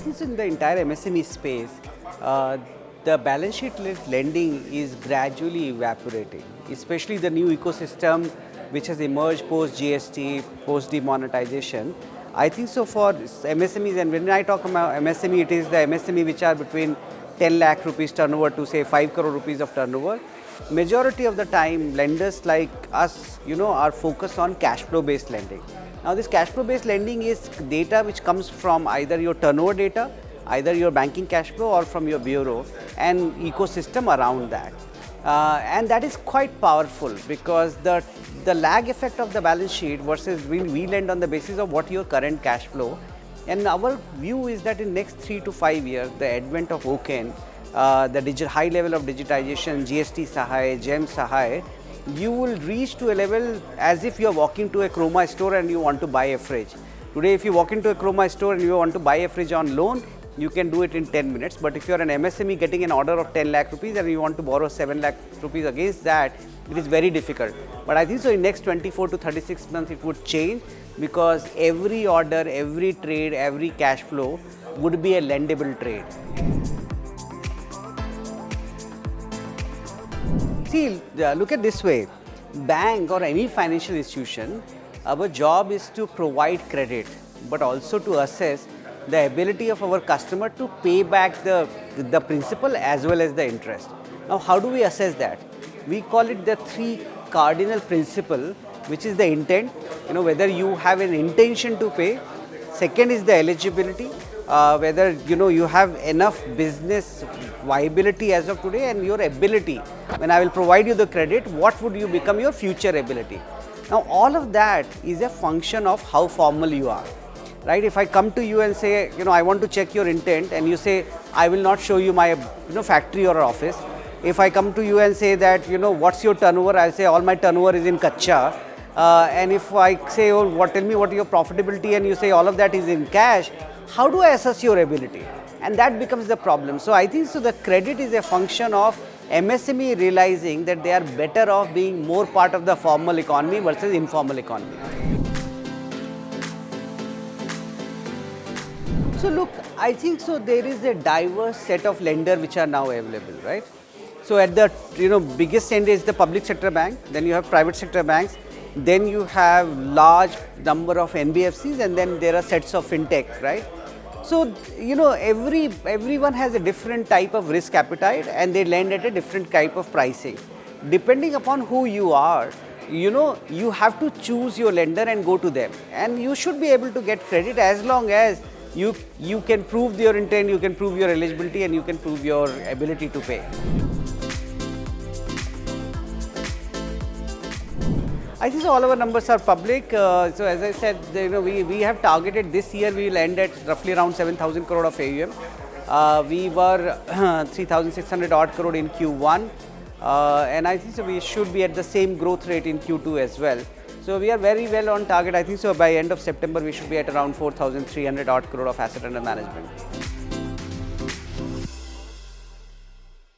think so in the entire MSME space, the balance sheet lending is gradually evaporating, especially the new ecosystem which has emerged post GST, post demonetization. I think so for MSMEs, and when I talk about MSME, it is the MSME which are between 10 lakh rupees turnover to say 5 crore rupees of turnover. Majority of the time, lenders like us, are focused on cash flow based lending. Now, this cash flow based lending is data which comes from either your turnover data, either your banking cash flow, or from your bureau and ecosystem around that. And that is quite powerful because the lag effect of the balance sheet versus we lend on the basis of what your current cash flow. And our view is that in next 3 to 5 years, the advent of OCEN, the high level of digitization, GST Sahay, GEM Sahay, you will reach to a level as if you are walking to a Chroma store and you want to buy a fridge. Today, if you walk into a Chroma store and you want to buy a fridge on loan, you can do it in 10 minutes. But if you are an MSME getting an order of 10 lakh rupees and you want to borrow 7 lakh rupees against that, it is very difficult. But I think so in next 24 to 36 months, it would change because every order, every trade, every cash flow would be a lendable trade. See, look at this way, bank or any financial institution, our job is to provide credit, but also to assess the ability of our customer to pay back the principal as well as the interest. Now, how do we assess that? We call it the 3 cardinal principle, which is the intent, whether you have an intention to pay. Second is the eligibility, whether you have enough business viability as of today, and your ability. When I will provide you the credit, what would you become your future ability? Now, all of that is a function of how formal you are. Right? If I come to you and say, I want to check your intent, and you say, I will not show you my, factory or office. If I come to you and say that, what's your turnover, I'll say all my turnover is in Kacha. And if I say, tell me what your profitability, and you say all of that is in cash, how do I assess your ability? And that becomes the problem. So I think so the credit is a function of MSME realizing that they are better off being more part of the formal economy versus informal economy. So look, I think so there is a diverse set of lenders which are now available, right? So at the biggest end is the public sector bank, then you have private sector banks, then you have large number of NBFCs, and then there are sets of fintech, right? So everyone has a different type of risk appetite and they lend at a different type of pricing. Depending upon who you are, you have to choose your lender and go to them, and you should be able to get credit as long as you can prove your intent, you can prove your eligibility, and you can prove your ability to pay. I think so all our numbers are public. So as I said, we have targeted this year, we will end at roughly around 7,000 crore of AUM. We were 3,600 odd crore in Q1. And I think so we should be at the same growth rate in Q2 as well. So we are very well on target. I think so by end of September, we should be at around 4,300 odd crore of asset under management.